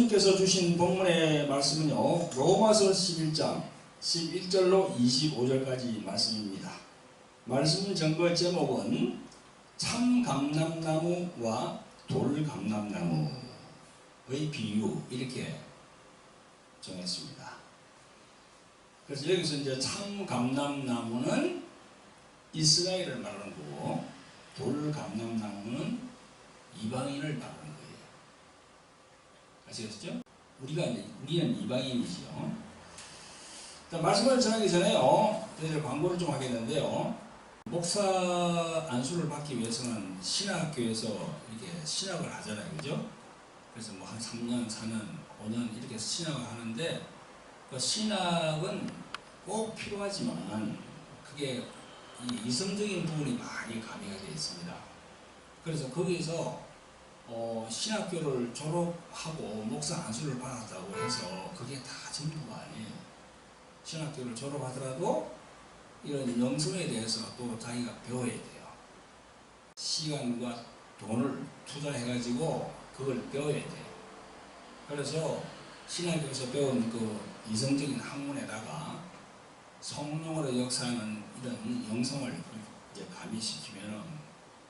성령님께서 주신 본문의 말씀은요, 로마서 11장 11절로 25절까지 말씀입니다. 말씀 전거 제목은 참감람나무와 돌감람나무의 비유, 이렇게 정했습니다. 그래서 여기서 이제 참감람나무는 이스라엘을 말하는 거고, 돌감람나무는 이방인을 말하는 거예요. 아시겠죠? 우리는 이방인이죠. 말씀을 전하기 전에요, 저희들 광고를 좀 하겠는데요. 목사 안수를 받기 위해서는 신학교에서 이렇게 신학을 하잖아요, 그죠? 그래서 뭐 한 3년, 4년, 5년 이렇게 신학을 하는데, 그 신학은 꼭 필요하지만 그게 이성적인 부분이 많이 가미가 되어 있습니다. 그래서 거기서 신학교를 졸업하고 목사 안수를 받았다고 해서 그게 다 전부가 아니에요. 신학교를 졸업하더라도 이런 영성에 대해서 또 자기가 배워야 돼요. 시간과 돈을 투자해가지고 그걸 배워야 돼요. 그래서 신학교에서 배운 그 이성적인 학문에다가 성령으로 역사하는 이런 영성을 이제 가미시키면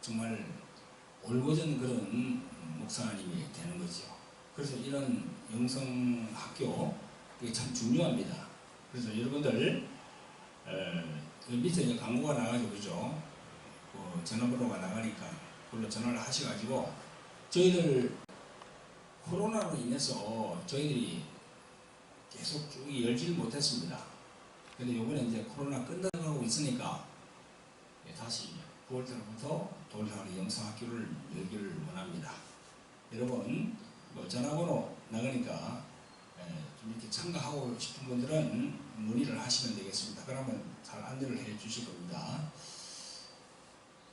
정말 올곧은 그런 목사님이 되는 거죠. 그래서 이런 영성학교, 이게 참 중요합니다. 그래서 여러분들 밑에 이제 광고가 나가지고, 그죠? 전화번호가 나가니까 그걸로 전화를 하셔가지고, 저희들 코로나로 인해서 저희들이 계속 쭉 열지를 못했습니다. 근데 요번에 이제 코로나 끝나가고 있으니까 다시 9월달부터 돌사리 영성학교를 열기를 원합니다. 여러분, 전화번호 나가니까 좀 이렇게 참가하고 싶은 분들은 문의를 하시면 되겠습니다. 그러면 잘 안내를 해 주실 겁니다.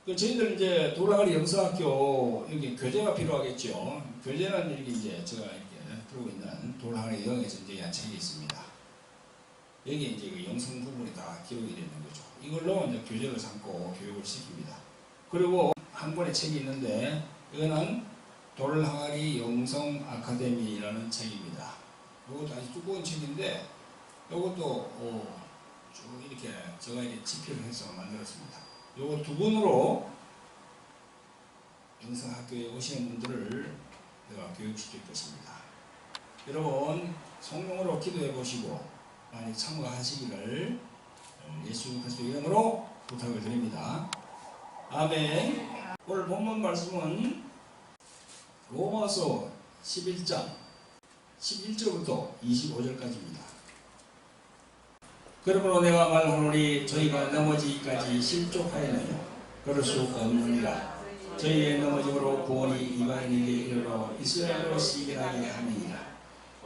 저희들 이제 돌아가리 영성학교, 여기 교재가 필요하겠죠. 교재는 이렇게 이제 제가 이렇게 들고 있는 돌아가리 영에서 이제 한 책이 있습니다. 여기에 이제 그 영성 부분이 다 기록이 되는 거죠. 이걸로 이제 교재를 삼고 교육을 시킵니다. 그리고 한 권의 책이 있는데, 이거는 돌항아리 영성 아카데미라는 책입니다. 이것도 아주 두꺼운 책인데, 이것도 쭉 이렇게 제가 이렇게 집필을 해서 만들었습니다. 요거 두 권으로 영성학교에 오시는 분들을 내가 교육시킬 것입니다. 여러분, 성령으로 기도해 보시고 많이 참가하시기를 예수 그리스도 이름으로 부탁을 드립니다. 아멘. 오늘 본문 말씀은 로마서 11장 11절부터 25절까지입니다. 그러므로 내가 말하노니 저희가 넘어지기까지 실족하여는 그럴 수 없느니라. 저희의 넘어짐으로 구원이 이방인에게 이르러 이스라엘로 시기하게 함이니라.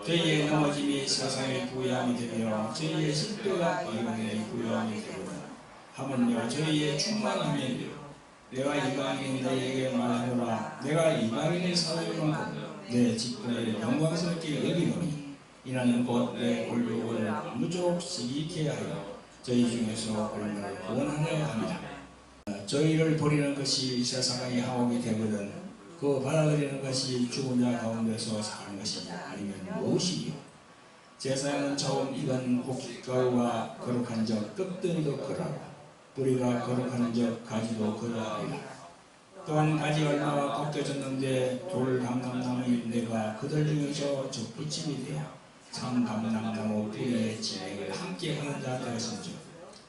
저희의 넘어짐이 세상의 부요함이 되며 저희의 실패가 이방인의 부요함이 되거든. 하물며 저희의 충만함이 내가 이방인 너희에게 말하노라. 내가 이방인의 사회를 만큼 내 직분을 영광스럽게 여기노니 이는 곧 내 권력을 무조건 시기케 하여 저희 중에서 얼마를 구원하려 합니다. 저희를 버리는 것이 세상의 하옥이 되거든 그 받아들이는 것이 죽은 자 가운데서 사는 것이 아니면 무엇이요? 제사장은 처음 익은 곡가루와 거룩한 적 끄떡이도 거라고 뿌리가 거룩한 적 가지도 거라하리라. 또한 가지 얼마나 벗겨졌는데 돌감람나무인 내가 그들 중에서 적붙임이 되어 참감람나무 뿌리의 진액을 함께 하는 자 되었은즉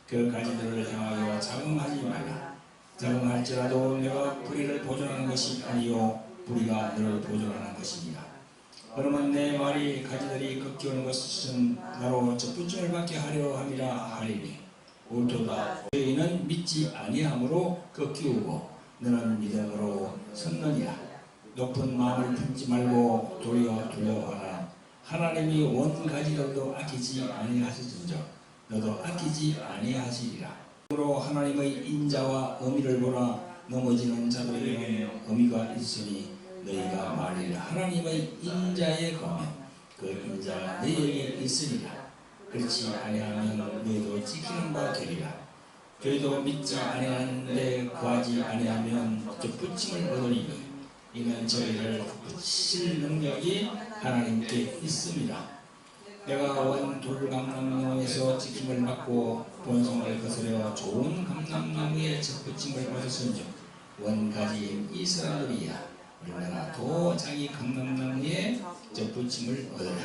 그 가지들을 향하여 자긍하지 말라. 자긍할지라도 내가 뿌리를 보존하는 것이 아니요 뿌리가 너를 보존하는 것이니라. 그러면 내 말이 가지들이 꺾이오는 것은 나로 적붙임을 받게 하려 함이라 하리니 옳도다. 너희는 믿지 아니함으로 꺾이우고 너는 믿음으로 섰느니라. 높은 마음을 품지 말고 도리어 두려워하라. 하나님이 원 가지들도 아끼지 아니하시는즉 너도 아끼지 아니하시리라. 그러므로 하나님의 인자와 어미를 보라. 넘어지는 자들에게는 어미가 있으니 너희가 말이라. 하나님의 인자의 검에 그 인자가 너희에게 있으리라. 그렇지 아니하면 너희도 지키는 바 되리라. 저희도 믿지 아니하는데 구하지 아니하면 저 붙임을 얻으리니 이는 저희를 붙일 능력이 하나님께 있습니다. 내가 원 돌감람나무에서 지킴을 받고 본성을 거스려 좋은 감람나무의 접붙임을 받았은즉 원가지인 이 사람들이야 얼마나 더 자기 감람나무의 접붙임을 얻으라.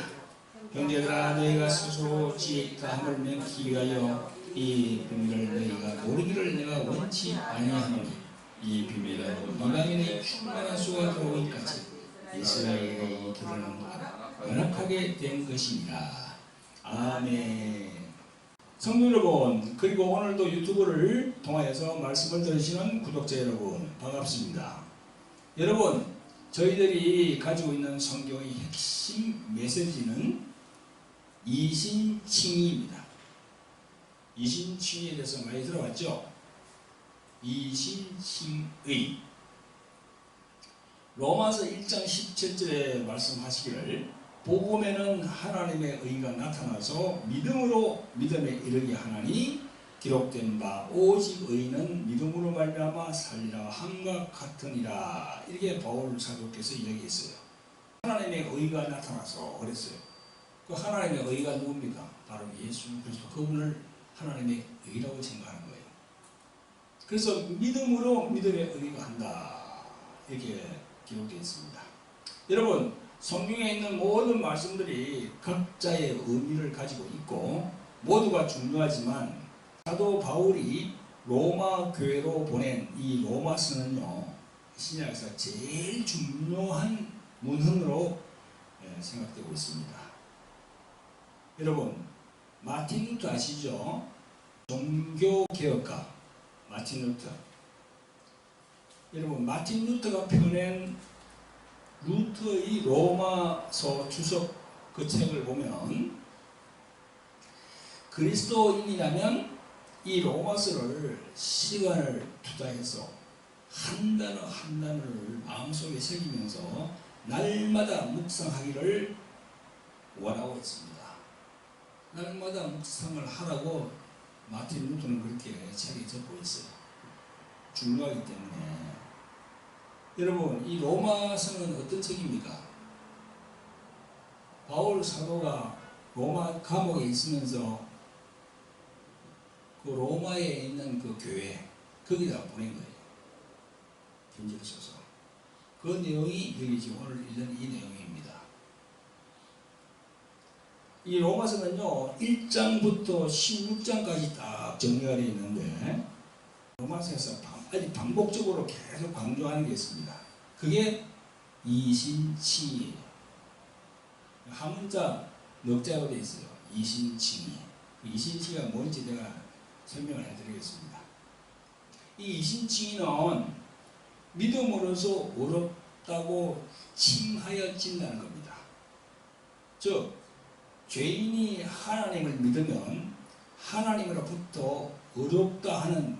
형제들아 너희가 스스로 지혜 있다 함을 명키 위하여 이 비밀을 너희가 모르기를 내가 원치 아니하노니 이 비밀은 이방인의 충만한 수가 들어오기까지 이스라엘의 길은 연약하게 된 것이니라. 아멘. 성도 여러분, 그리고 오늘도 유튜브를 통하여서 말씀을 들으시는 구독자 여러분 반갑습니다. 여러분, 저희들이 가지고 있는 성경의 핵심 메시지는 이신칭의입니다. 이신칭의에 대해서 많이 들어봤죠? 이신칭의. 로마서 1장 17절에 말씀하시기를 복음에는 하나님의 의가 나타나서 믿음으로 믿음에 이르게 하나니 기록된 바 오직 의인은 믿음으로 말미암아 살리라 함과 같으니라. 이렇게 바울 사도께서 이야기했어요. 하나님의 의가 나타나서 그랬어요. 그 하나님의 의가 누굽니까? 바로 예수 그리스도, 그분을 하나님의 의라고 생각하는 거예요. 그래서 믿음으로 믿음의 의가 한다, 이렇게 기록되어 있습니다. 여러분, 성경에 있는 모든 말씀들이 각자의 의미를 가지고 있고 모두가 중요하지만 사도 바울이 로마 교회로 보낸 이 로마서는요, 신약에서 제일 중요한 문헌으로 생각되고 있습니다. 여러분, 마틴 루터 아시죠? 종교개혁가 마틴 루터. 여러분, 마틴 루터가 펴낸 루터의 로마서 주석 그 책을 보면 그리스도인이라면 이 로마서를 시간을 투자해서 한 단어 한 단어를 마음속에 새기면서 날마다 묵상하기를 원하고 있습니다. 날마다 묵상을 하라고 마틴 루터는 그렇게 책에 적고 있어요. 중요하기 때문에. 여러분, 이 로마서는 어떤 책입니까? 바울 사도가 로마 감옥에 있으면서 그 로마에 있는 그 교회 거기다 보낸 거예요. 편지를 써서. 그 내용이 여기 지금 오늘 읽는 이 내용입니다. 이 로마서는요, 1장부터 16장까지 딱 정리가 되어 있는데 로마서에서 아주 반복적으로 계속 강조하는 게 있습니다. 그게 이신칭의예요. 한 문자 넉 자로 되어 있어요. 이신칭의. 이신칭의가 뭔지 내가 설명을 해드리겠습니다. 이 이신칭의는 믿음으로서 어렵다고 칭하여진다는 겁니다. 즉, 죄인이 하나님을 믿으면 하나님으로부터 어렵다 하는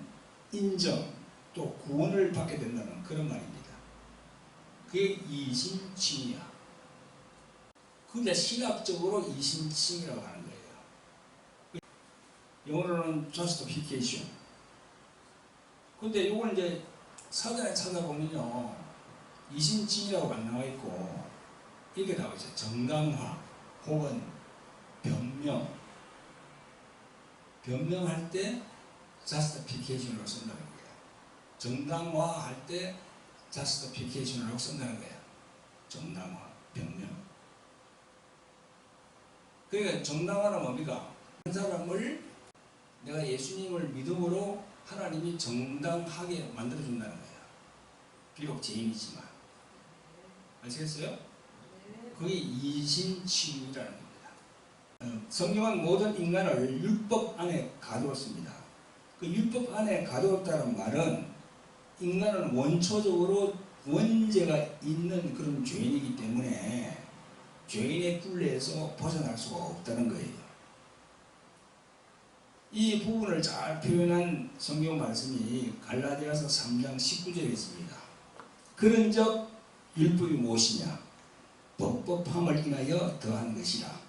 인정 또 구원을 받게 된다는 그런 말입니다. 그게 이신칭의야. 그게 신학적으로 이신칭이라고 하는 거예요. 영어로는 justification. 근데 이걸 이제 사전에 찾아보면요, 이신칭이라고 안 나와 있고 이게 나와 있어요. 정당화 혹은 변명. 변명할 때 justification으로 쓴다는 거예요. 정당화할 때 justification으로 쓴다는 거예요. 정당화, 변명. 그러니까 정당화는 뭡니까? 한 사람을 내가 예수님을 믿음으로 하나님이 정당하게 만들어준다는 거예요. 비록 죄인이지만. 아시겠어요? 그게 이신칭의라는 겁니다. 성경은 모든 인간을 율법 안에 가두었습니다. 그 율법 안에 가두었다는 말은 인간은 원초적으로 원죄가 있는 그런 죄인이기 때문에 죄인의 굴레에서 벗어날 수가 없다는 거예요. 이 부분을 잘 표현한 성경 말씀이 갈라디아서 3장 19절에 있습니다. 그런즉 율법이 무엇이냐? 법법함을 인하여 더한 것이라.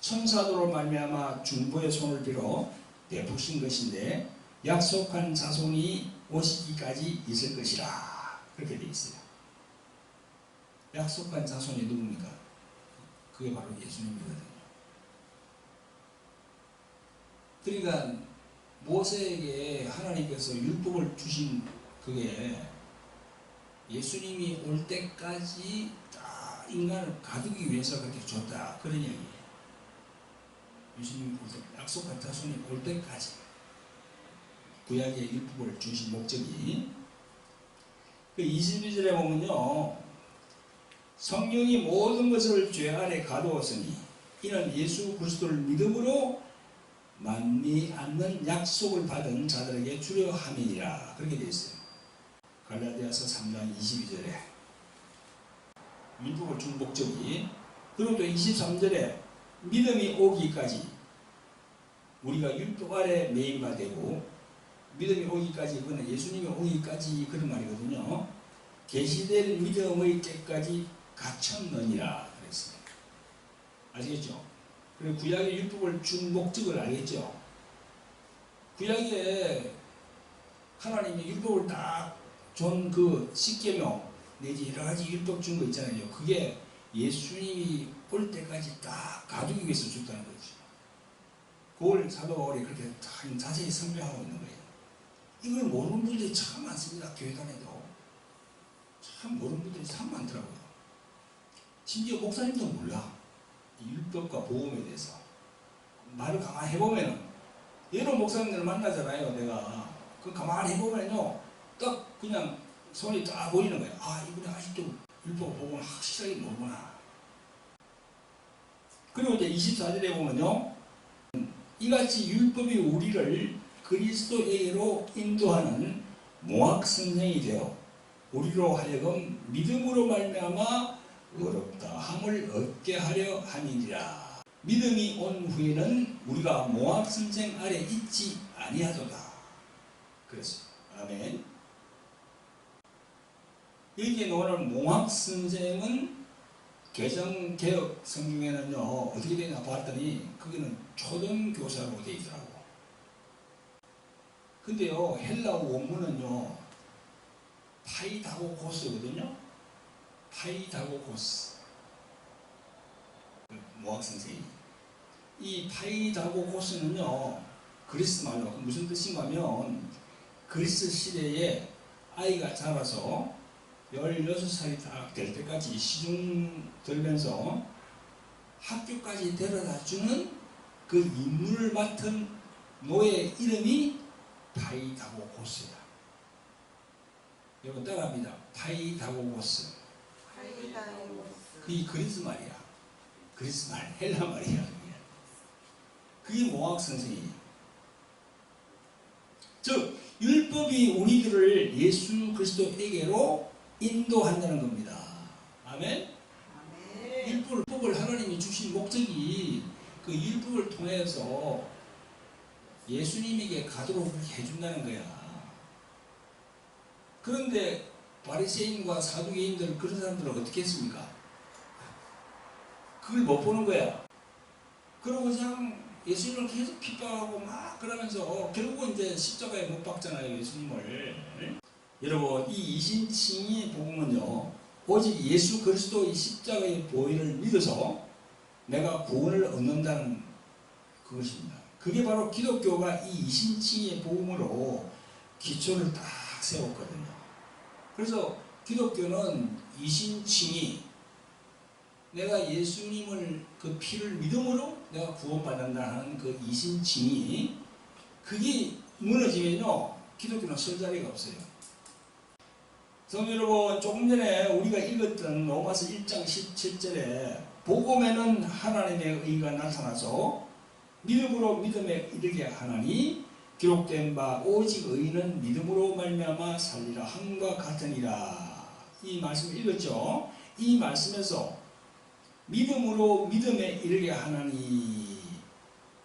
천사도로 말미암아 중보의 손을 빌어 베푸신 것인데 약속한 자손이 오시기까지 있을 것이라. 그렇게 되어 있어요. 약속한 자손이 누굽니까? 그게 바로 예수님이거든요. 그러니까 모세에게 하나님께서 율법을 주신 그게 예수님이 올 때까지 다 인간을 가두기 위해서 그렇게 줬다. 그런 얘기예요. 예수님이 약속한 자손이 올 때까지 구약의 율법을 주신 목적이, 그 22절에 보면요, 성령이 모든 것을 죄 아래 가두었으니 이는 예수 그리스도를 믿음으로 만미 않는 약속을 받은 자들에게 주려 함이니라. 그렇게 되어 있어요. 갈라디아서 3장 22절에 율법을 준 목적이, 그리고 또 23절에 믿음이 오기까지 우리가 율법 아래 매임바 되고, 믿음이 오기까지, 그거는 예수님이 오기까지 그런 말이거든요. 계시될 믿음의 때까지 갇혔느니라 그랬어요. 아시겠죠? 그리고 구약의 율법을 준 목적을 알겠죠? 구약에 하나님이 율법을 딱 준 그 십계명 내지 여러 가지 율법 준 거 있잖아요. 그게 예수님이 올 때까지 딱 가두기 위해서 줬다는 거죠. 그걸 사도 바울이 그렇게 자세히 설명하고 있는 거예요. 이걸 모르는 분들이 참 많습니다. 교회 다녀도 참 모르는 분들이 참 많더라고요. 심지어 목사님도 몰라. 율법과 복음에 대해서 말을 가만히 해보면은, 여러 목사님들을 만나잖아요. 내가 그 가만히 해보면요, 딱 그냥 손이 딱 보이는 거예요. 아, 이분이 아직도 율법 복음을 확실하게 모르구나. 그리고 이제 24절에 보면요, 이같이 율법이 우리를 그리스도에게로 인도하는 모학선생이 되어 우리로 하여금 믿음으로 말미암아 의롭다 함을 얻게 하려 함이니라. 믿음이 온 후에는 우리가 모학선생 아래 있지 아니하도다. 그랬어요. 아멘. 여기에 나오는 모학선생은 개정개혁 성경에는요, 어떻게 되나 봤더니 거기는 초등교사로 되어 있더라고. 근데요, 헬라어 원문은요, 파이다고고스거든요. 파이다고고스. 모학선생이. 이 파이다고고스는요, 그리스 말로 무슨 뜻인가 하면, 그리스 시대에 아이가 자라서 16살이 딱 될 때까지 시중 들면서 학교까지 데려다 주는 그 임무를 맡은 노예 이름이 파이다고고스다. 여러분 따라합니다. 파이다고고스. 그게 그리스 말이야. 그리스 말, 헬라 말이야. 그게 모학 선생이에요. 즉 율법이 우리들을 예수 그리스도에게로 인도한다는 겁니다. 아멘? 율법을 하나님이 주신 목적이 그 율법을 통해서 예수님에게 가도록 해준다는 거야. 그런데 바리새인과 사두개인들, 그런 사람들은 어떻게 했습니까? 그걸 못 보는 거야. 그러고 그냥 예수님을 계속 핍박하고 막 그러면서 결국은 이제 십자가에 못 박잖아요, 예수님을. 여러분, 이 이신칭의 복음은요, 오직 예수 그리스도의 십자가의 보혈을 믿어서 내가 구원을 얻는다는 그것입니다. 그게 바로 기독교가 이 이신칭의 복음으로 기초를 딱 세웠거든요. 그래서 기독교는 이신칭이, 내가 예수님을 그 피를 믿음으로 내가 구원받는다 하는 그 이신칭이, 그게 무너지면요, 기독교는 설 자리가 없어요. 성도 여러분, 조금 전에 우리가 읽었던 로마서 1장 17절에 복음에는 하나님의 의가 나타나서 믿음으로 믿음에 이르게 하나니 기록된 바 오직 의인은 믿음으로 말미암아 살리라 함과 같으니라. 이 말씀을 읽었죠. 이 말씀에서 믿음으로 믿음에 이르게 하나니,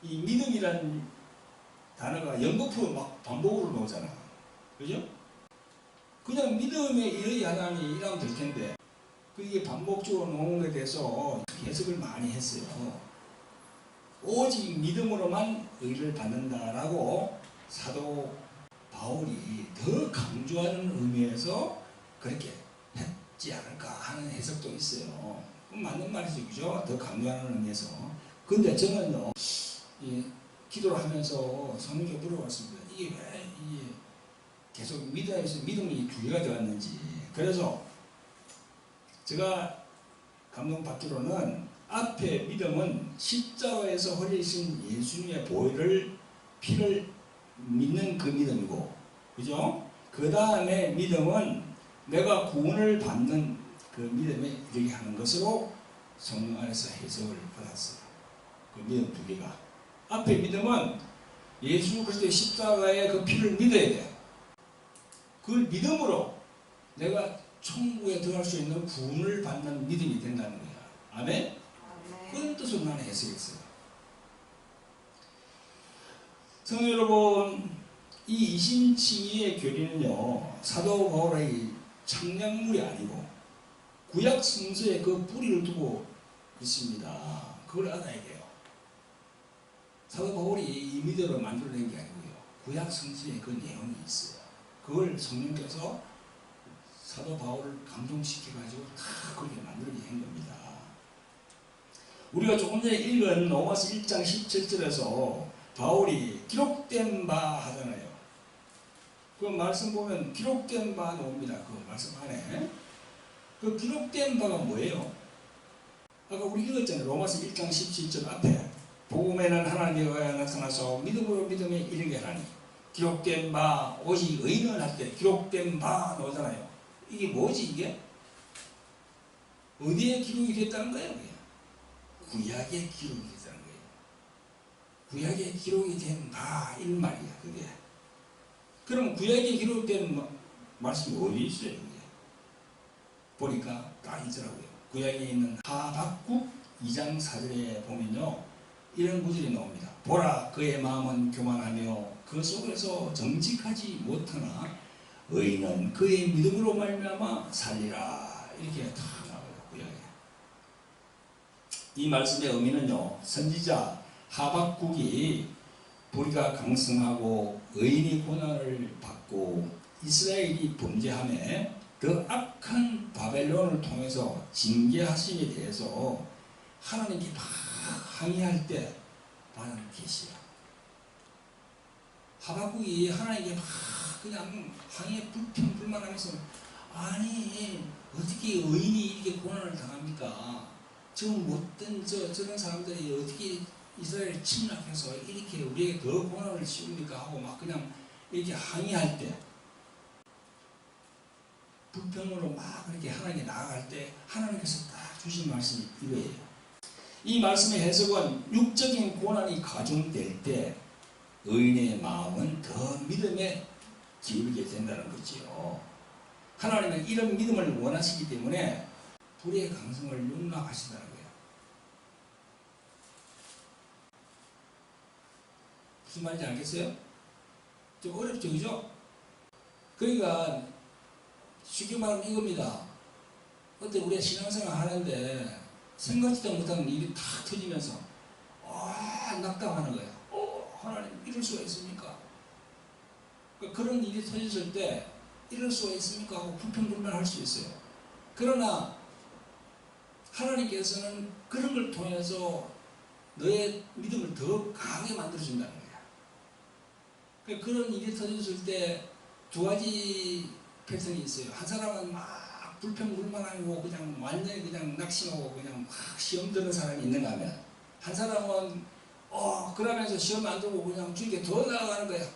이 믿음이란 단어가 연거푸로 막 반복으로 나오잖아. 그죠? 그냥 믿음에 이르게 하나니 이라면 될 텐데, 그게 반복적으로 나오는 것에 대해서 해석을 많이 했어요. 오직 믿음으로만 의를 받는다라고 사도 바울이 더 강조하는 의미에서 그렇게 했지 않을까 하는 해석도 있어요. 맞는 말이죠. 그죠? 더 강조하는 의미에서. 근데 저는요, 기도를 하면서 성령께 물어봤습니다. 이게 왜 이게 계속 믿음이 두 개가 되었는지. 그래서 제가 감동받기로는 앞에 믿음은 십자가에서 흘리신 예수님의 피를 믿는 그 믿음이고, 그죠? 그 다음에 믿음은 내가 구원을 받는 그 믿음에 이르게 하는 것으로 성령 안에서 해석을 받았어요. 그 믿음 두 개가. 앞에 믿음은 예수 그리스도의 십자가의 그 피를 믿어야 돼요. 그 믿음으로 내가 천국에 들어갈 수 있는 구원을 받는 믿음이 된다는 거예요. 아멘? 그런 뜻으로 나는 해석했어요. 성도 여러분, 이 이신칭의의 교리는요, 사도 바울의 창량물이 아니고 구약 성서에 그 뿌리를 두고 있습니다. 그걸 알아야 돼요. 사도 바울이 임의대로 만들어낸 게 아니고요, 구약 성서에 그 내용이 있어요. 그걸 성령께서 사도 바울을 감동시켜가지고 다 그렇게 만들게 한 겁니다. 우리가 조금 전에 읽은 로마서 1장 17절에서 바울이 기록된 바 하잖아요. 그 말씀 보면 기록된 바 나옵니다. 그 말씀 안에. 그 기록된 바가 뭐예요? 아까 우리 읽었잖아요. 로마서 1장 17절 앞에 복음에는 하나님의 의가 나타나서 믿음으로 믿음에 이르게 하나니 기록된 바 오직 의인을 할 때 기록된 바 나오잖아요. 이게 뭐지 이게? 어디에 기록이 됐다는 거예요? 구약에 기록이 됐다는 거예요. 구약에 기록이 된 바 이 말이야 그게. 그럼 구약에 기록된 말씀이 어디 있어요? 그게? 보니까 딱 있더라고요. 구약에 있는 하박국 2장 4절에 보면요, 이런 구절이 나옵니다. 보라 그의 마음은 교만하며 그 속에서 정직하지 못하나 의인은 그의 믿음으로 말미암아 살리라. 이렇게 다 나와요. 구약에. 이 말씀의 의미는요, 선지자 하박국이 불의가 강성하고 의인이 고난을 받고 이스라엘이 범죄함에 그 악한 바벨론을 통해서 징계하심에 대해서 하나님께 막 항의할 때 받은 계시야. 하박국이 하나님께 막 그냥 항의에 불평불만하면서, 아니 어떻게 의인이 이렇게 고난을 당합니까? 저 못된 저런 사람들이 어떻게 이스라엘을 침략해서 이렇게 우리에게 더 고난을 씌웁니까? 하고 막 그냥 이렇게 항의할 때, 불평으로 막 그렇게 하나님께 나아갈 때 하나님께서 딱 주신 말씀이 이거예요. 이 말씀의 해석은 육적인 고난이 가중될 때 의인의 마음은 더 믿음에 기울게 된다는 거지요. 하나님은 이런 믿음을 원하시기 때문에 불의 강성을 용납하신다는 거예요. 무슨 말인지 알겠어요? 좀 어렵죠, 그죠? 그러니까 쉽게 말하면 이겁니다. 그때 우리가 신앙생활 하는데 생각지도 못한 일이 탁 터지면서 낙담하는 거야. 하나님 이럴 수가 있습니까? 그런 일이 터졌을 때 이럴 수가 있습니까? 하고 불평불만할 수 있어요. 그러나 하나님께서는 그런 걸 통해서 너의 믿음을 더 강하게 만들어준다는 거야. 그런 일이 터졌을 때 두 가지 패턴이 있어요. 한 사람은 막 불평불만하고 그냥 완전히 그냥 낙심하고 그냥 막 시험 드는 사람이 있는가 하면, 한 사람은 그러면서 시험 안 들고 그냥 주님께 더 나아가는 거야.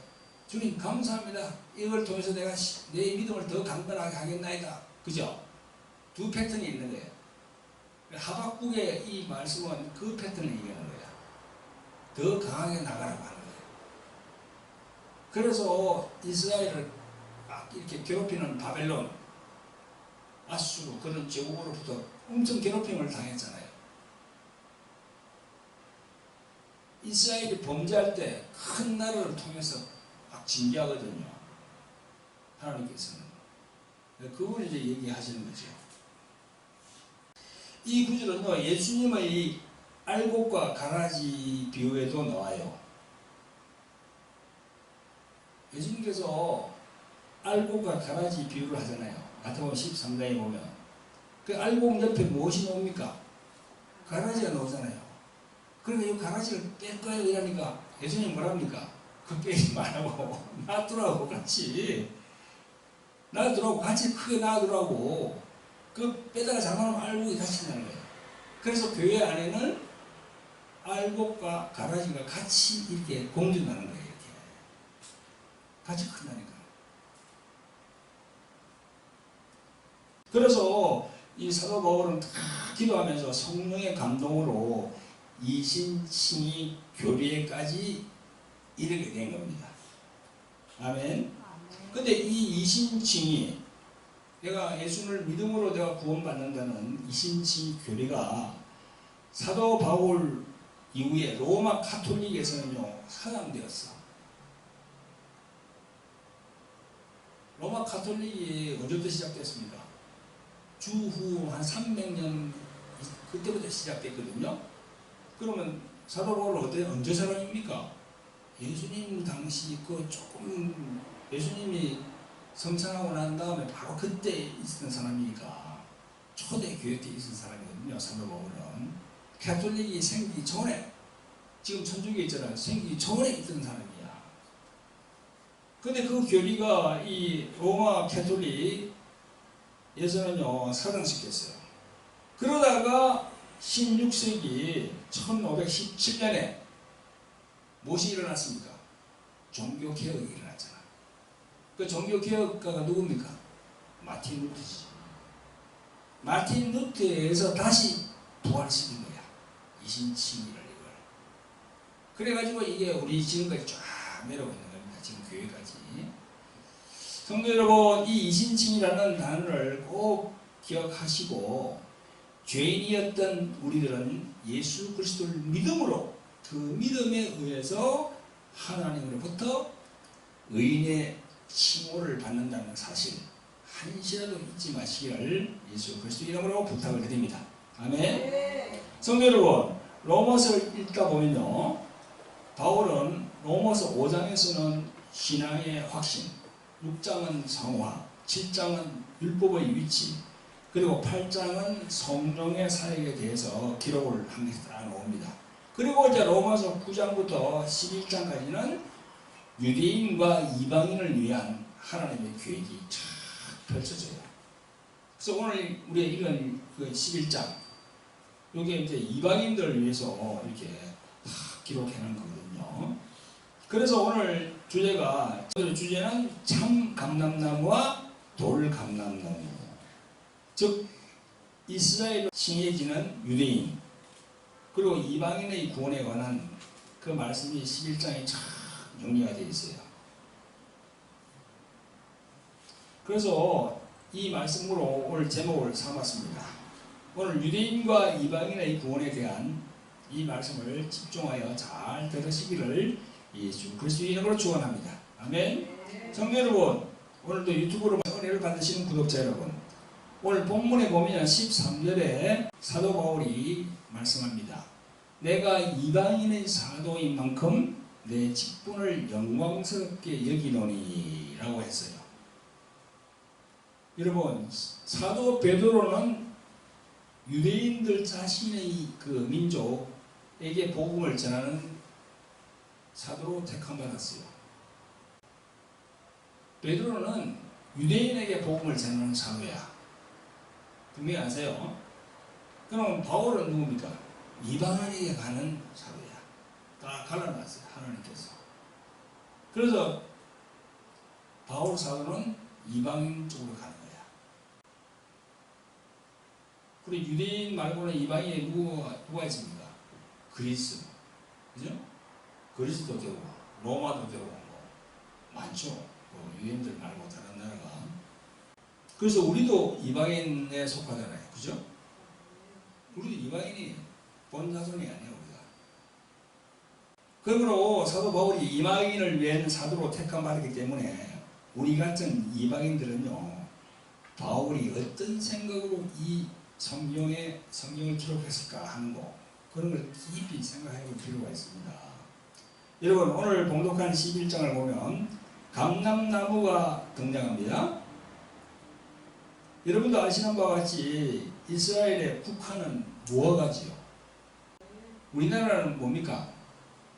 주님 감사합니다. 이걸 통해서 내가 내 믿음을 더 강건하게 하겠나이다. 그죠? 두 패턴이 있는 거예요. 하박국의 이 말씀은 그 패턴을 얘기하는 거야. 더 강하게 나가라고 하는 거예요. 그래서 이스라엘을 막 이렇게 괴롭히는 바벨론, 아수르 그런 제국으로부터 엄청 괴롭힘을 당했잖아요. 이스라엘이 범죄할 때 큰 나라를 통해서 막 징계하거든요. 하나님께서는. 그걸 이제 얘기하시는 거죠. 이 구절은요, 예수님의 알곡과 가라지 비유에도 나와요. 예수님께서 알곡과 가라지 비유를 하잖아요. 마태복음 13장에 보면 그 알곡 옆에 무엇이 나옵니까? 가라지가 나오잖아요. 그러니까 이 가라지를 뺄 거예요 이러니까 예수님 뭐랍니까? 그 빼지 말라고 놔두라고 같이 놔두라고 같이 크게 놔두라고 그 빼다가 잘못하면 알곡이 다친다는 거예요. 그래서 교회 안에는 알곡과 가라지가 같이 이렇게 공존하는 거예요. 이렇게 같이 큰다니까. 그래서 이 사도 바울은 다 기도하면서 성령의 감동으로 이신칭의 교리에까지 이르게 된 겁니다. 아멘. 근데 이 이신칭이 내가 예수를 믿음으로 내가 구원받는다는 이신칭 교리가 사도 바울 이후에 로마 카톨릭에서는요 사양되었어. 로마 카톨릭이 언제부터 시작됐습니다. 주후 한 300년 그때부터 시작됐거든요. 그러면 사도 바울은 언제 사람입니까? 예수님 당시 그 조금 예수님이 성찬하고 난 다음에 바로 그때 있었던 사람이니까 초대 교회 때 있었던 사람이거든요. 사도 바울은 카톨릭이 생기기 전에 지금 천주교 있잖아요. 생기기 전에 있던 사람이야. 근데 그 교리가 이 로마 카톨릭에서는요 사랑시켰어요. 그러다가 16세기 1517년에 무엇이 일어났습니까? 종교개혁이 일어났잖아. 그 종교개혁가가 누굽니까? 마틴 루터지. 마틴 루터에서 다시 부활시킨 거야. 이신칭의를 이걸. 그래가지고 이게 우리 지금까지 쫙 내려오고 있는 겁니다. 지금 교회까지. 성도 여러분, 이 이신칭이라는 단어를 꼭 기억하시고 죄인이었던 우리들은 예수 그리스도를 믿음으로 그 믿음에 의해서 하나님으로부터 의인의 칭호를 받는다는 사실 한시라도 잊지 마시기를 예수 그리스도 이름으로 부탁을 드립니다. 아멘. 네. 성도 여러분, 로마서를 읽다 보면요 바울은 로마서 5장에서는 신앙의 확신, 6장은 성화, 7장은 율법의 위치, 그리고 8장은 성령의 사역에 대해서 기록을 한 게 딱 나옵니다. 그리고 이제 로마서 9장부터 11장까지는 유대인과 이방인을 위한 하나님의 계획이 쫙 펼쳐져요. 그래서 오늘 우리가 읽은 그 11장, 이게 이제 이방인들을 위해서 이렇게 기록해 놓은 거거든요. 그래서 오늘 주제는 참 감람나무와 돌 감람나무. 즉, 이스라엘로 칭해지는 유대인, 그리고 이방인의 구원에 관한 그 말씀이 11장에 참 정리가 되어 있어요. 그래서 이 말씀으로 오늘 제목을 삼았습니다. 오늘 유대인과 이방인의 구원에 대한 이 말씀을 집중하여 잘 들으시기를 예수 그리스도의 이름으로 축원합니다. 아멘. 성도 여러분, 오늘도 유튜브로 은혜를 받으시는 구독자 여러분, 오늘 본문에 보면 13절에 사도 바울이 말씀합니다. 내가 이방인의 사도인 만큼 내 직분을 영광스럽게 여기노니 라고 했어요. 여러분, 사도 베드로는 유대인들 자신의 그 민족에게 복음을 전하는 사도로 택함받았어요. 베드로는 유대인에게 복음을 전하는 사도야. 분명히 아세요? 그럼 바울은 누굽니까? 이방인에게 가는 사도야. 다 갈라놨어요, 하나님께서. 그래서 바울 사도는 이방인 쪽으로 가는 거야. 그리고 유대인 말고는 이방인에 누가 있습니까? 그리스, 그죠? 그리스도 되고 로마도 되고 많죠. 유대인들 말고 다른 나라가. 그래서 우리도 이방인에 속하잖아요, 그죠? 우리도 이방인이 본 자손이 아니에요, 우리가. 그러므로 사도 바울이 이방인을 위한 사도로 택함받았기 때문에 우리 같은 이방인들은요, 바울이 어떤 생각으로 이 성경을 기록했을까 하는 거, 그런 걸 깊이 생각해 볼 필요가 있습니다. 여러분, 오늘 봉독한 11장을 보면 감람나무가 등장합니다. 여러분도 아시는 바와 같이 이스라엘의 국화는 무화과지요. 우리나라는 뭡니까?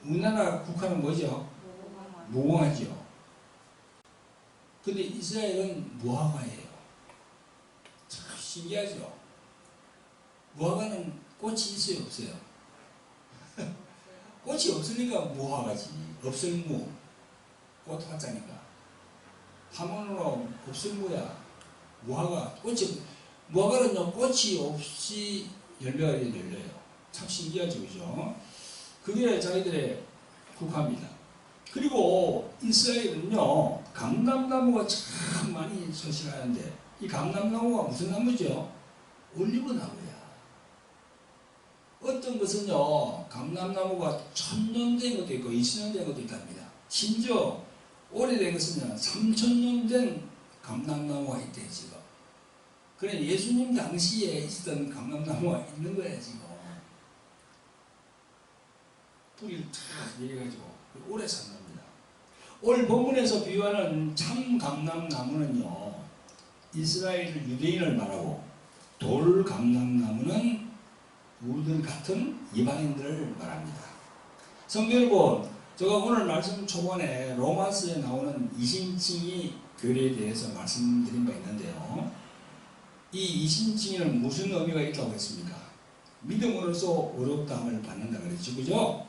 우리나라 국화는 뭐죠? 무화과죠. 근데 이스라엘은 무화과예요. 참 신기하죠? 무화과는 꽃이 있어요, 없어요? 꽃이 없으니까 무화과지. 없을무. 꽃 화자니까. 한문으로 없을무야. 무화과. 무화과는요, 꽃이 없이 열매가 열려요. 참 신기하죠, 그죠? 그게 자기들의 국화입니다. 그리고 이스라엘은요, 감람나무가 참 많이 서식하는데, 이 감람나무가 무슨 나무죠? 올리브 나무야. 어떤 것은요, 감람나무가 1000년 된 것도 있고 20년 된 것도 있답니다. 심지어 오래된 것은요, 3000년 된 감람나무가 있대, 지금. 그래, 예수님 당시에 있었던 감람나무가 있는 거야, 지금. 뿌리를 탁 내려가지고 오래 산답니다. 오늘 본문에서 비유하는 참 감람나무는요, 이스라엘 유대인을 말하고, 돌 감람나무는 우리들 같은 이방인들을 말합니다. 성도 여러분, 제가 오늘 말씀 초반에 로마서에 나오는 이신칭의 교리에 대해서 말씀드린 바 있는데요. 이 이신칭에는 무슨 의미가 있다고 했습니까? 믿음으로써 의롭다함을 받는다 그랬죠, 그죠?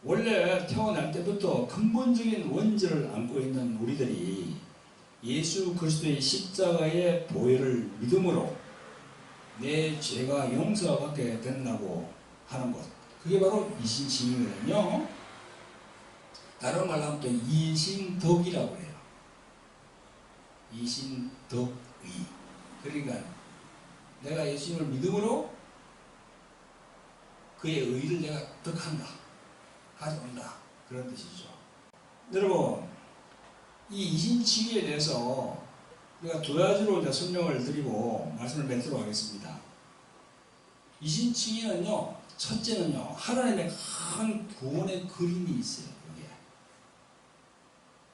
원래 태어날 때부터 근본적인 원죄를 안고 있는 우리들이 예수 그리스도의 십자가의 보혈을 믿음으로 내 죄가 용서받게 된다고 하는 것, 그게 바로 이신칭이거든요. 다른 말로 하면 또 이신덕이라고 해요. 이신덕의. 그러니까 내가 예수님을 믿음으로 그의 의를 내가 덕한다, 가져온다, 그런 뜻이죠. 여러분, 이 이신칭의에 대해서 우리가 두 가지로 이제 설명을 드리고 말씀을 맺도록 하겠습니다. 이신칭의는요, 첫째는요, 하나님의 큰 구원의 그림이 있어요. 여기에.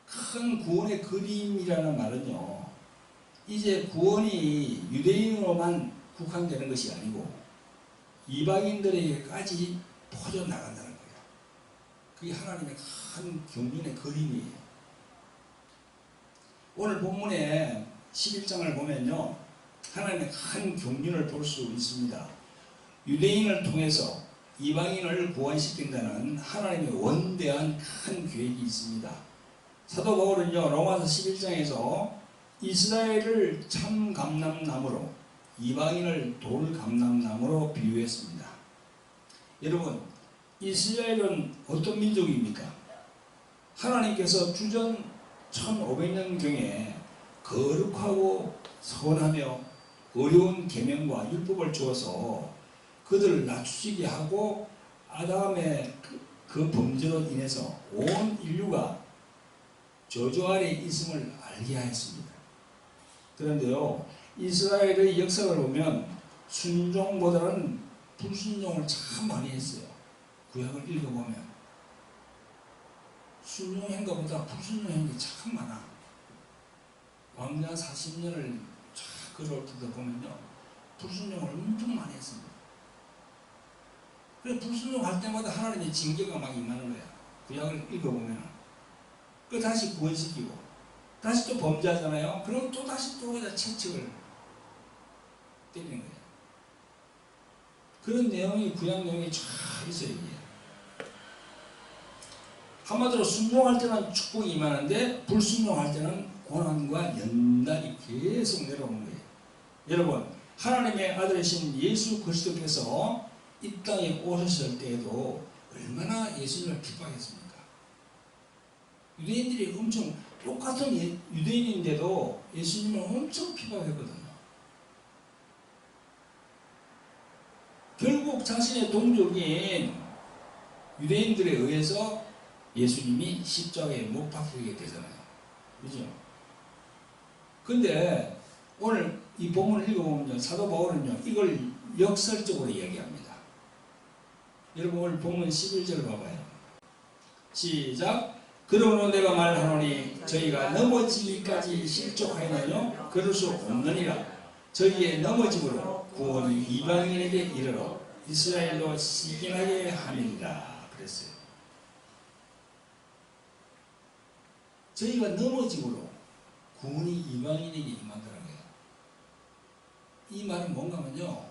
큰 구원의 그림이라는 말은요, 이제 구원이 유대인으로만 국한되는 것이 아니고 이방인들에게까지 퍼져나간다는 거예요. 그게 하나님의 큰 경륜의 그림이에요. 오늘 본문에 11장을 보면요, 하나님의 큰 경륜을 볼 수 있습니다. 유대인을 통해서 이방인을 구원시킨다는 하나님의 원대한 큰 계획이 있습니다. 사도 바울은요, 로마서 11장에서 이스라엘을 참 감람나무로, 이방인을 돌 감람나무로 비유했습니다. 여러분, 이스라엘은 어떤 민족입니까? 하나님께서 주전 1500년경에 거룩하고 선하며 어려운 계명과 율법을 주어서 그들을 낮추시게 하고 아담의 그 범죄로 인해서 온 인류가 저주 아래 있음을 알게 하였습니다. 그런데요, 이스라엘의 역사를 보면 순종보다는 불순종을 참 많이 했어요. 구약을 읽어보면 순종한 것보다 불순종한 게 참 많아. 왕자 40년을 쫙 걸어올 때도 보면요, 불순종을 엄청 많이 했습니다. 그래, 불순종할 때마다 하나님의 징계가 막 임하는 거야. 구약을 읽어보면. 그 다시 구원시키고, 다시 또 범죄하잖아요. 그럼 또 다시 또 채찍을 때리는 거예요. 그런 내용이, 구약 내용이 쫙 있어요, 이게. 한마디로 순종할 때는 축복이 임하는데 불순종할 때는 고난과 연단이 계속 내려오는 거예요. 여러분, 하나님의 아들이신 예수 그리스도께서 이 땅에 오셨을 때에도 얼마나 예수님을 핍박했습니까? 유대인들이 엄청 똑같은 유대인인데도 예수님을 엄청 핍박했거든요. 결국 자신의 동족인 유대인들에 의해서 예수님이 십자가에 못 박히게 되잖아요. 그죠? 근데 오늘 이 본문을 읽어보면요, 사도 바울은요, 이걸 역설적으로 이야기합니다. 여러분, 오늘 본문 11절을 봐봐요. 시작. 그러므로 내가 말하노니 저희가 넘어지기까지 실족하였나요? 그럴 수 없느니라. 저희의 넘어짐으로 구원이 이방인에게 이르러 이스라엘로 시기하게 함이니라 그랬어요. 저희가 넘어짐으로 구원이 이방인에게 임한다는 거예요. 이 말은 뭔가 하면요,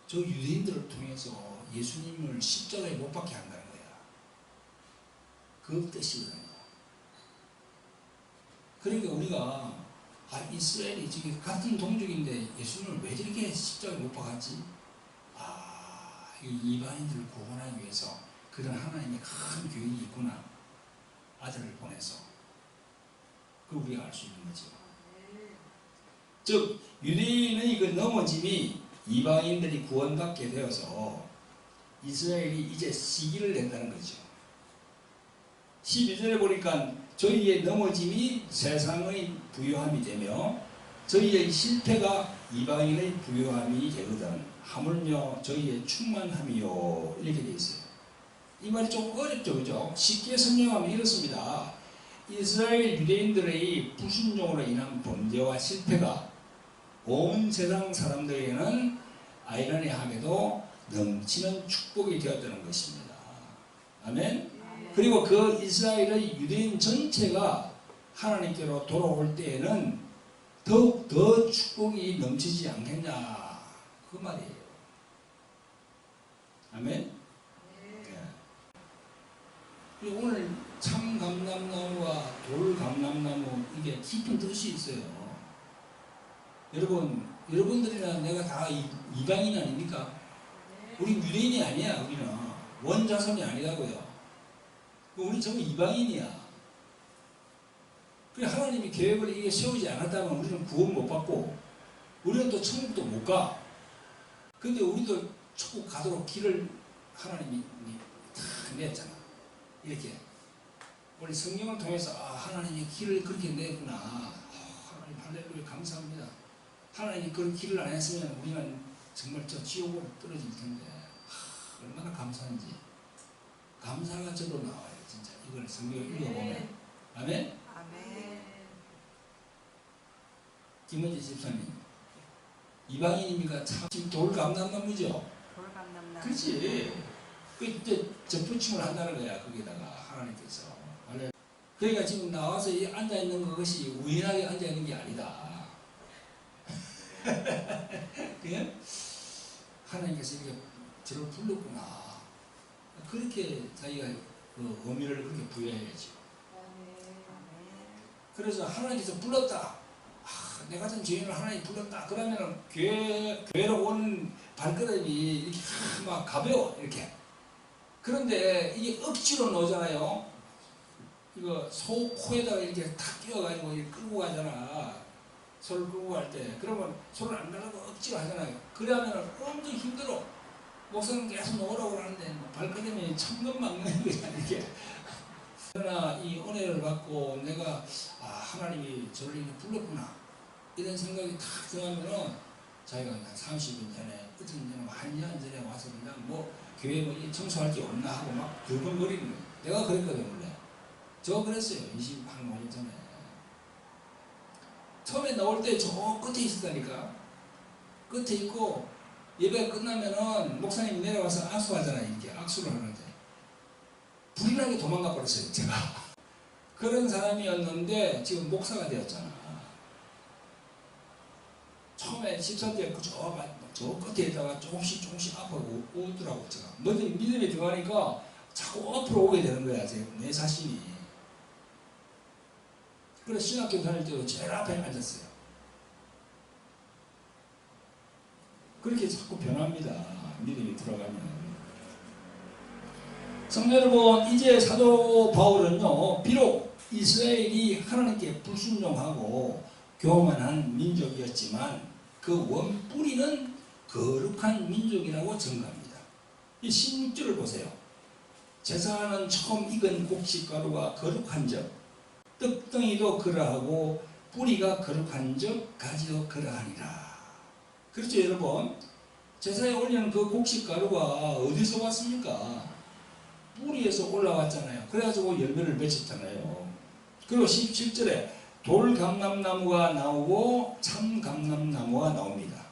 저 유대인들을 통해서 예수님을 십자가에 못 박게 한다는 거야. 그 뜻이거든요. 그러니까 우리가 이스라엘이 지금 같은 동족인데 예수님을 왜 저렇게 십자가에 못 박았지? 이 이방인들을 구원하기 위해서 그런 하나님의 큰 계획이 있구나. 아들을 보내서. 그걸 우리가 알 수 있는 거죠. 즉 유대인의 그 넘어짐이 이방인들이 구원받게 되어서 이스라엘이 이제 시기를 낸다는 거죠. 12절에 보니까 저희의 넘어짐이 세상의 부요함이 되며 저희의 실패가 이방인의 부요함이 되거든 하물며 저희의 충만함이요 이렇게 되어 있어요. 이 말이 좀 어렵죠, 그죠? 쉽게 설명하면 이렇습니다. 이스라엘 유대인들의 불순종으로 인한 범죄와 실패가 온 세상 사람들에게는 아이러니하게도 넘치는 축복이 되었다는 것입니다. 아멘? 그리고 그 이스라엘의 유대인 전체가 하나님께로 돌아올 때에는 더욱 더 축복이 넘치지 않겠냐 그 말이에요. 아멘? 네. 오늘 참감람나무와 돌감람나무 이게 깊은 뜻이 있어요. 여러분들이나 내가 다 이방인 아닙니까? 우리 유대인이 아니야. 우리는 원자손이 아니라고요. 우리 전부 이방인이야. 그래 하나님이 계획을 이게 세우지 않았다면 우리는 구원 못 받고 우리는 또 천국도 못 가. 근데 우리도 천국 가도록 길을 하나님이 다 냈잖아. 이렇게 우리 성경을 통해서 하나님이 길을 그렇게 냈구나. 하나님 할렐루야 감사합니다. 하나님이 그런 길을 안 했으면 우리는 정말 저 지옥으로 떨어질 텐데 얼마나 감사한지. 감사가 저로 나와요. 진짜 이걸 성경을 읽어보면. 아멘? 아멘. 김은지 집사님 이방인입니까? 참 돌감람나무죠? 돌감람나무. 그렇지. 그때 접붙임을 한다는 거야. 거기다가 하나님께서. 그러니까 지금 나와서 앉아있는 것이 우연하게 앉아있는 게 아니다. 그냥 하나님께서 이렇게 저를 불렀구나. 그렇게 자기가 그 의미를 그렇게 부여해야죠. 그래서 하나님께서 불렀다. 내 같은 죄인을 하나님이 불렀다. 그러면 교회로 오는 발걸음이 이렇게 막 가벼워. 이렇게. 그런데 이게 억지로 넣잖아요. 이거 소 코에다가 이렇게 탁 끼워가지고 이렇게 끌고 가잖아. 소를 끌고 갈 때. 그러면 소를 안 가려고 억지로 하잖아요. 그러면 엄청 힘들어. 목사는 계속 놓으라고 하는데 발걸음이 천금 막는 거야. 이렇게. 그러나 이 은혜를 받고 내가 하나님이 저를 이렇게 불렀구나. 이런 생각이 탁 들어가면은 자기가 한 30년 전에 어떤 전에 한 년 전에 와서 그냥 뭐 교회 뭐 청소할 게 없나 하고 막 두근거리는 거예요. 내가 그랬거든 원래. 저 그랬어요. 25년 전에. 처음에 나올 때 저 끝에 있었다니까. 끝에 있고 예배가 끝나면은 목사님이 내려와서 악수하잖아요. 이렇게 악수를 하는데 불이 나게 도망가 버렸어요. 제가. 그런 사람이었는데 지금 목사가 되었잖아. 처음에 13대 저 끝에 있다가 조금씩 앞으로 오더라고. 제가 믿음이 들어가니까 자꾸 앞으로 오게 되는 거야. 내 자신이. 그래서 신학교 다닐 때도 제일 앞에 앉았어요. 그렇게 자꾸 변합니다. 믿음이 들어가면. 성도 여러분, 이제 사도 바울은요, 비록 이스라엘이 하나님께 불순종하고 교만한 민족이었지만 그 원뿌리는 거룩한 민족이라고 증거합니다. 이 16절을 보세요. 제사하는 처음 익은 곡식가루가 거룩한 적, 떡덩이도 그러하고 뿌리가 거룩한 적, 가지도 그러하니라. 그렇죠 여러분? 제사에 올리는 그 곡식가루가 어디서 왔습니까? 뿌리에서 올라왔잖아요. 그래가지고 열매를 맺었잖아요. 그리고 17절에 돌감람나무가 나오고 참감람나무가 나옵니다.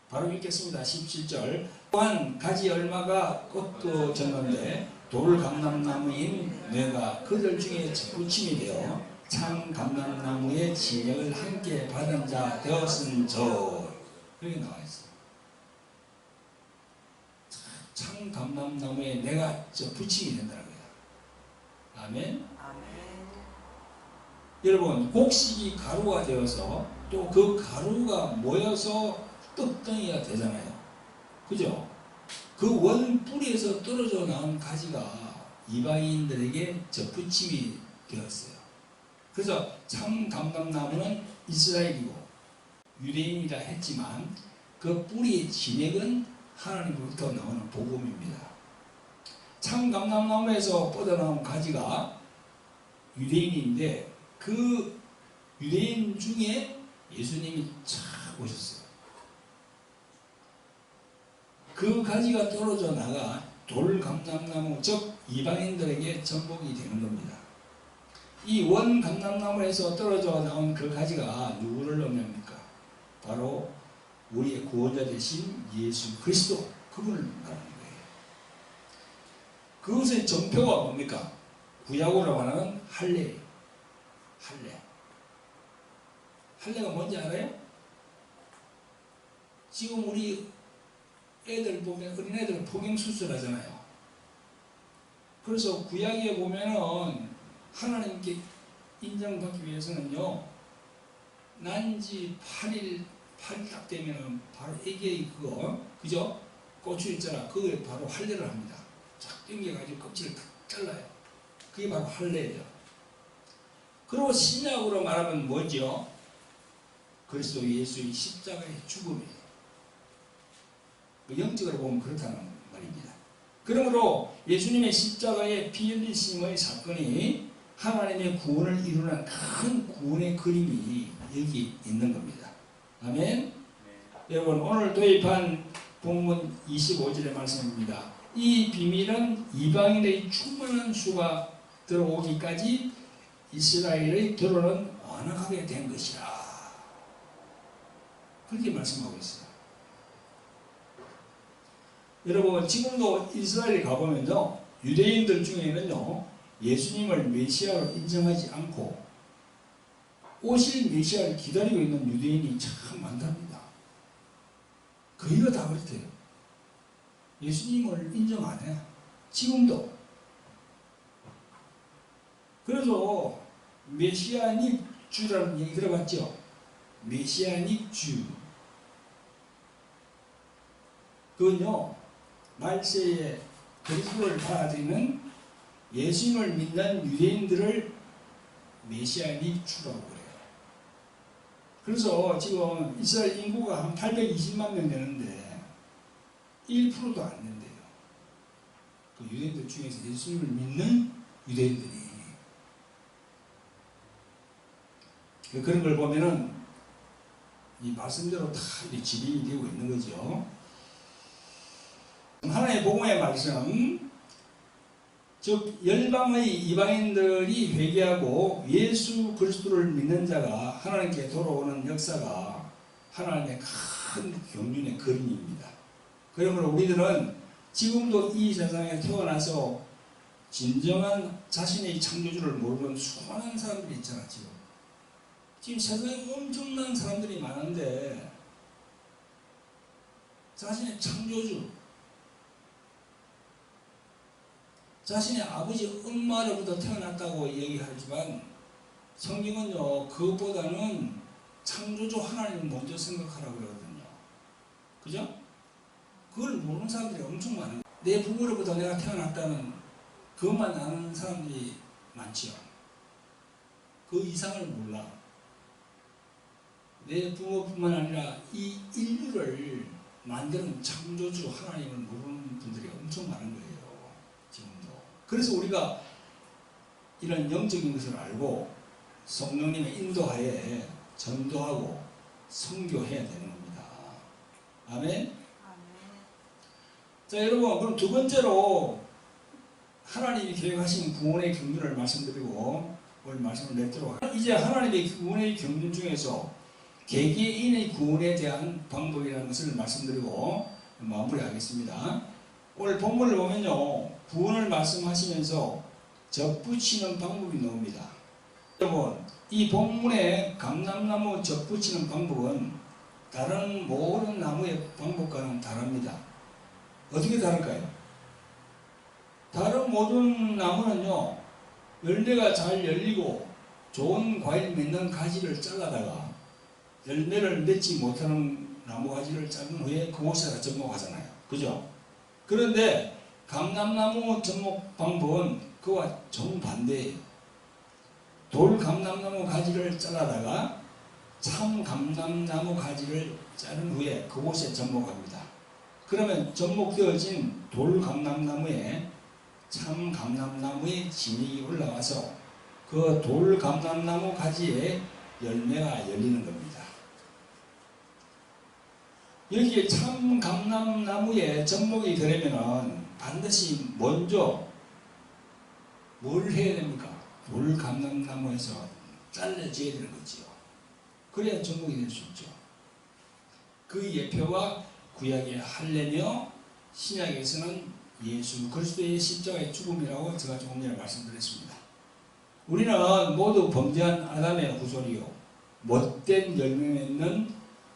바로 읽겠습니다. 17절 또한 가지 얼마가 꽃도 졌는데 돌감람나무인 내가 그들 중에 붙임이 되어 참 감람나무의 진액을 함께 받은 자 되었은 저. 여기 나와 있어요. 참 감람나무에 내가 붙임이 된다는 거예요. 아멘. 여러분, 곡식이 가루가 되어서 또 그 가루가 모여서 떡덩이가 되잖아요. 그죠? 그 원 뿌리에서 떨어져 나온 가지가 이방인들에게 붙임이 되었어요. 그래서 참 감람나무는 이스라엘이고 유대인이라 했지만 그 뿌리의 진액은 하나님으로부터 나오는 복음입니다. 참 감람나무에서 뻗어나온 가지가 유대인인데 그 유대인 중에 예수님이 착 오셨어요. 그 가지가 떨어져 나가 돌감람나무 즉 이방인들에게 전복이 되는 겁니다. 이 원감람나무에서 떨어져 나온 그 가지가 누구를 의미합니까? 바로 우리의 구원자 되신 예수 그리스도, 그분을 말하는 거예요. 그것의 정표가 뭡니까? 구약으로 말하는 할례. 할례가 뭔지 알아요? 지금 우리 애들 보면, 어린애들 포경수술 하잖아요. 그래서 구약에 보면은 하나님께 인정받기 위해서는요, 난지 8일 딱 되면은 바로 애기의 그거, 그죠? 고추 있잖아. 그거에 바로 할례를 합니다. 쫙 당겨가지고 껍질을 탁 잘라요. 그게 바로 할례예요. 그리고 신약으로 말하면 뭐죠? 그리스도 예수의 십자가의 죽음이에요. 영적으로 보면 그렇다는 말입니다. 그러므로 예수님의 십자가의 피 흘리심의 사건이 하나님의 구원을 이루는 큰 구원의 그림이 여기 있는 겁니다. 아멘. 여러분, 오늘 도입한 본문 25절의 말씀입니다. 이 비밀은 이방인의 충만한 수가 들어오기까지 이스라엘의 결혼은 완악하게 된 것이라. 그렇게 말씀하고 있어요. 여러분, 지금도 이스라엘에 가보면요, 유대인들 중에는요, 예수님을 메시아로 인정하지 않고 오실 메시아를 기다리고 있는 유대인이 참 많답니다. 거의가 다 그렇대요. 예수님을 인정 안 해요. 지금도. 그래서 메시아닉 주라는 얘기 들어봤죠? 메시아닉 주. 그건요, 말세에 그리스도를 받아들이는 예수님을 믿는 유대인들을 메시아닉 주라고 그래요. 그래서 지금 이스라엘 인구가 한 820만 명 되는데 1%도 안 된대요. 그 유대인들 중에서 예수님을 믿는 유대인들이. 그런 걸 보면은 이 말씀대로 다 진행이 되고 있는 거죠. 하나님의 복음의 말씀, 즉 열방의 이방인들이 회개하고 예수 그리스도를 믿는 자가 하나님께 돌아오는 역사가 하나님의 큰 경륜의 그림입니다. 그러므로 우리들은 지금도 이 세상에 태어나서 진정한 자신의 창조주를 모르는 수많은 사람들이 있잖아. 지금 세상에 엄청난 사람들이 많은데 자신의 창조주, 자신의 아버지 엄마로부터 태어났다고 얘기하지만 성경은요, 그것보다는 창조주 하나님을 먼저 생각하라고 그러거든요. 그죠? 그걸 모르는 사람들이 엄청 많아요. 내 부모로부터 내가 태어났다는 그것만 아는 사람들이 많지요. 그 이상을 몰라. 내 부모뿐만 아니라 이 인류를 만드는 창조주 하나님을 모르는 분들이 엄청 많은 거예요. 지금도. 그래서 우리가 이런 영적인 것을 알고 성령님의 인도하에 전도하고 선교해야 되는 겁니다. 아멘. 자, 여러분, 그럼 두 번째로 하나님이 계획하신 구원의 경륜을 말씀드리고 오늘 말씀을 맺도록 하겠습니다. 이제 하나님의 구원의 경륜 중에서 개개인의 구원에 대한 방법이라는 것을 말씀드리고 마무리하겠습니다. 오늘 본문을 보면요, 구원을 말씀하시면서 접붙이는 방법이 나옵니다. 여러분, 이 본문의 감람나무 접붙이는 방법은 다른 모든 나무의 방법과는 다릅니다. 어떻게 다를까요? 다른 모든 나무는요, 열매가 잘 열리고 좋은 과일 맺는 가지를 잘라다가 열매를 맺지 못하는 나무 가지를 자른 후에 그곳에다 접목하잖아요. 그죠? 그런데 감람나무 접목 방법은 그와 정반대예요. 돌 감람나무 가지를 잘라다가 참 감람나무 가지를 자른 후에 그곳에 접목합니다. 그러면 접목되어진 돌 감람나무에 참 감람나무의 진액이 올라와서 그 돌 감람나무 가지에 열매가 열리는 겁니다. 여기에 참 감람나무에 접목이 되려면 반드시 먼저 뭘 해야 됩니까? 돌 감람나무에서 잘라져야 되는 거지요. 그래야 접목이 될 수 있죠. 그 예표가 구약의 할례며 신약에서는 예수 그리스도의 십자가의 죽음이라고 제가 조금 전에 말씀드렸습니다. 우리는 모두 범죄한 아담의 후손이요, 못된 열매 맺는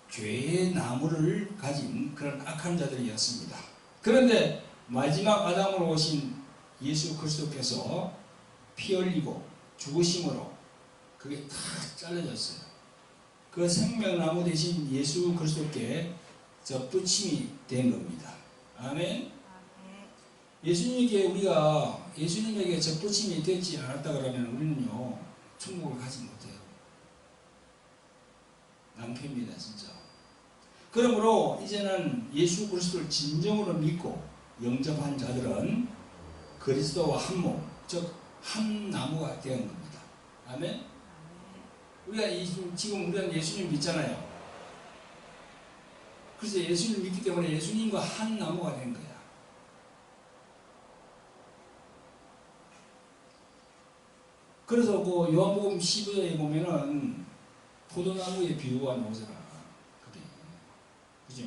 죄의 나무를 가진 그런 악한 자들이었습니다. 그런데 마지막 아담으로 오신 예수 그리스도께서 피 흘리고 죽으심으로 그게 다 잘라졌어요. 그 생명나무 대신 예수 그리스도께 접붙임이 된 겁니다. 아멘. 예수님에게 접붙임이 되지 않았다 그러면 우리는요, 천국을 가지 못해요. 낭패입니다, 진짜. 그러므로 이제는 예수 그리스도를 진정으로 믿고 영접한 자들은 그리스도와 한 몸, 즉 한 나무가 되는 겁니다. 아멘. 지금 우리는 예수님 믿잖아요. 그래서 예수님 믿기 때문에 예수님과 한 나무가 된 거야. 그래서 그 요한복음 15장에 보면은 포도나무의 비유가 나오잖아. 그래. 그죠?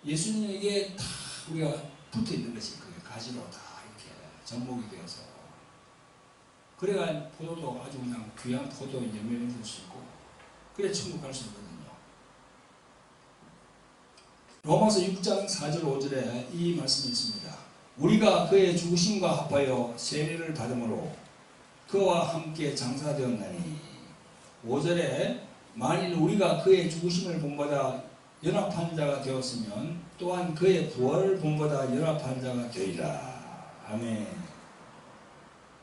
예수님에게 다 우리가 붙어 있는 것이 그 가지로 다 이렇게 접목이 되어서. 그래야 포도도 아주 그냥 귀한 포도 열매를 낼 수 있고, 그래 천국 갈 수 있거든요. 로마서 6장 4절 5절에 이 말씀이 있습니다. 우리가 그의 죽으심과 합하여 세례를 받음으로 그와 함께 장사되었나니, 5절에 만일 우리가 그의 죽으심을 본받아 연합한 자가 되었으면 또한 그의 부활을 본받아 연합한 자가 되리라. 아멘.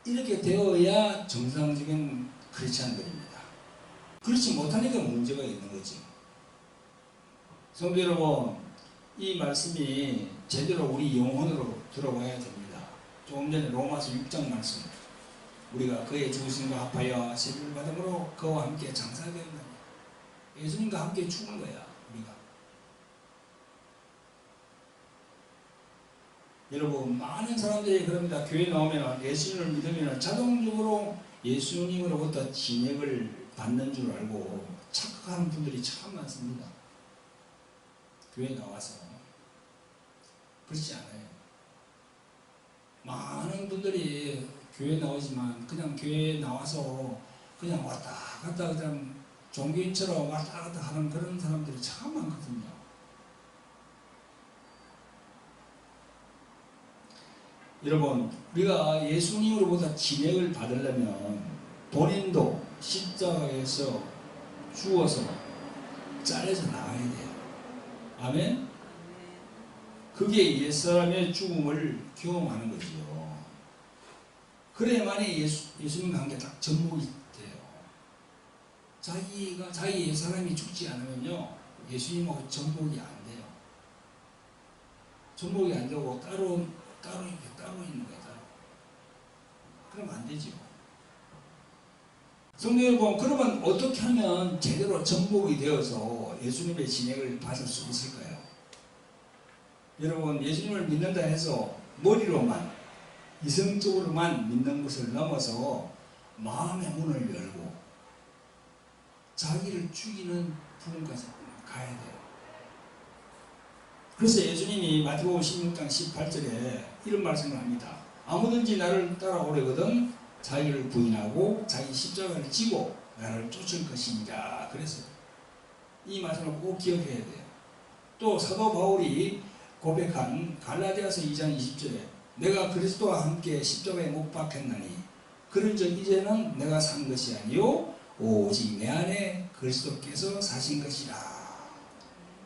이렇게 되어야 정상적인 크리스찬들입니다. 그렇지 못하니까 문제가 있는 거죠. 성도 여러분, 이 말씀이 제대로 우리 영혼으로 들어와야 됩니다. 조금 전에 로마서 6장 말씀, 우리가 그의 죽으심과 합하여 세례를 받음으로 그와 함께 장사되었나니, 예수님과 함께 죽은 거야, 우리가. 여러분, 많은 사람들이 그럽니다. 교회 나오면 예수님을 믿으면 자동적으로 예수님으로부터 진액을 받는 줄 알고 착각하는 분들이 참 많습니다. 교회 나와서. 그렇지 않아요. 많은 분들이 교회 나오지만 그냥 교회에 나와서 그냥 왔다 갔다 그냥 종교인처럼 왔다 갔다 하는 그런 사람들이 참 많거든요. 여러분, 우리가 예수님으로부터 진액을 받으려면 본인도 십자가에서 죽어서 잘려서 나가야 돼요. 아멘? 그게 옛사람의 죽음을 경험하는 거지요. 그래야만이 예수님과 함께 딱 접목이 돼요. 자기 옛사람이 죽지 않으면요, 예수님하고 접목이 안 돼요. 접목이 안 되고 따로 있는 거예요. 그러면 안 되죠. 성도 여러분, 그러면 어떻게 하면 제대로 접목이 되어서 예수님의 진액을 받을 수 있을까요? 여러분, 예수님을 믿는다 해서 머리로만, 이성적으로만 믿는 것을 넘어서 마음의 문을 열고 자기를 죽이는 부분까지 가야 돼요. 그래서 예수님이 마태복음 16장 18절에 이런 말씀을 합니다. 아무든지 나를 따라오려거든 자기를 부인하고 자기 십자가를 지고 나를 쫓을 것이니라. 그래서 이 말씀을 꼭 기억해야 돼요. 또 사도 바울이 고백한 갈라디아서 2장 20절에 내가 그리스도와 함께 십자가에 못 박혔나니 그런즉 이제는 내가 산 것이 아니요 오직 내 안에 그리스도께서 사신 것이라.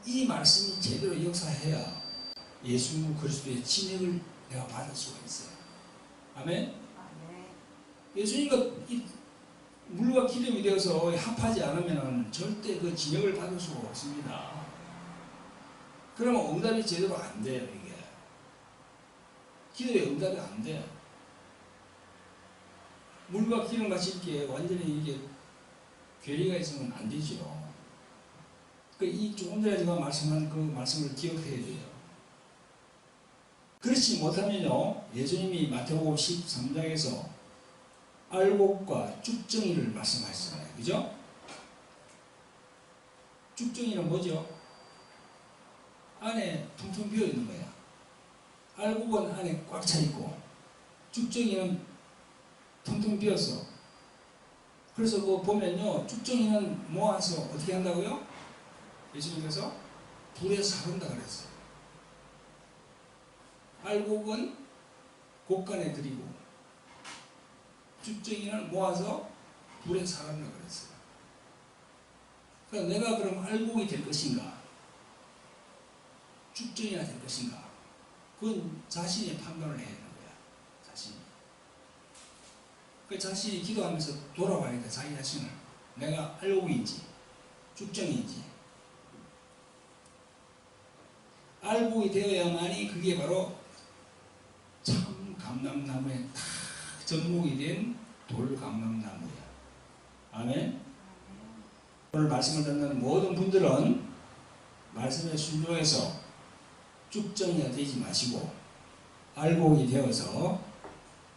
이 말씀이 제대로 역사해야 예수 그리스도의 진액을 내가 받을 수가 있어요. 아멘? 예수님과 물과 기름이 되어서 합하지 않으면 절대 그 진액을 받을 수가 없습니다. 그러면 응답이 제대로 안 돼요. 이게 기도의 응답이 안 돼요. 물과 기름같이 이렇게 완전히 이게 괴리가 있으면 안 되죠. 이 조금 전에 제가 말씀한 그 말씀을 기억해야 돼요. 그렇지 못하면요, 예수님이 마태복음 13장에서 알곡과 쭉정이를 말씀하셨잖아요. 그죠? 쭉정이는 뭐죠? 안에 퉁퉁 비어 있는 거야. 알곡은 안에 꽉 차 있고, 쭉정이는 퉁퉁 비었어. 그래서 그거 보면요, 쭉정이는 모아서 어떻게 한다고요? 예수님께서 불에 사른다 그랬어요. 알곡은 곡간에 들이고, 쭉정이는 모아서 불에 사른다 그랬어요. 그러니까 내가 그럼 알곡이 될 것인가? 쭉정이나 될 것인가? 그건 자신이 판단을 해야 되는 거야. 자신이. 그 자신이 기도하면서 돌아봐야 돼. 자기 자신을. 내가 알곡인지 쭉정인지. 알곡이 되어야만이 그게 바로 참 감람나무에 딱 접목이 된 돌감람나무야. 아멘. 오늘 말씀을 듣는 모든 분들은 말씀에 순종해서 쭉정이가 되지 마시고 알곡이 되어서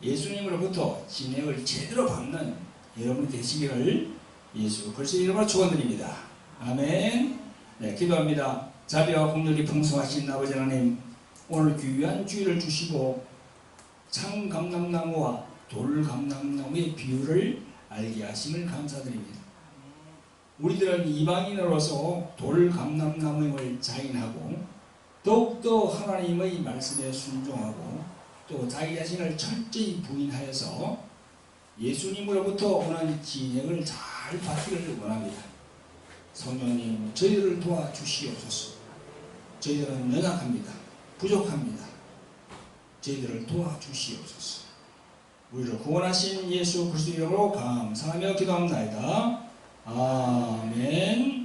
예수님으로부터 진액을 제대로 받는 여러분이 되시기를 예수 그리스도의 이름으로 축원드립니다. 아멘. 네, 기도합니다. 자비와 긍휼이 풍성하신 아버지 하나님, 오늘 귀한 주일을 주시고 참 감람나무와 돌 감람나무의 비율을 알게 하심을 감사드립니다. 우리들은 이방인으로서 돌 감람나무임을 자인하고 더욱더 하나님의 말씀에 순종하고 또 자기 자신을 철저히 부인하여서 예수님으로부터 오는 진액을 잘 받기를 원합니다. 성령님, 저희를 도와주시옵소서. 저희들은 연약합니다. 부족합니다. 저희들을 도와주시옵소서. 우리를 구원하신 예수 그리스도 이름으로 감사하며 기도합니다. 아멘.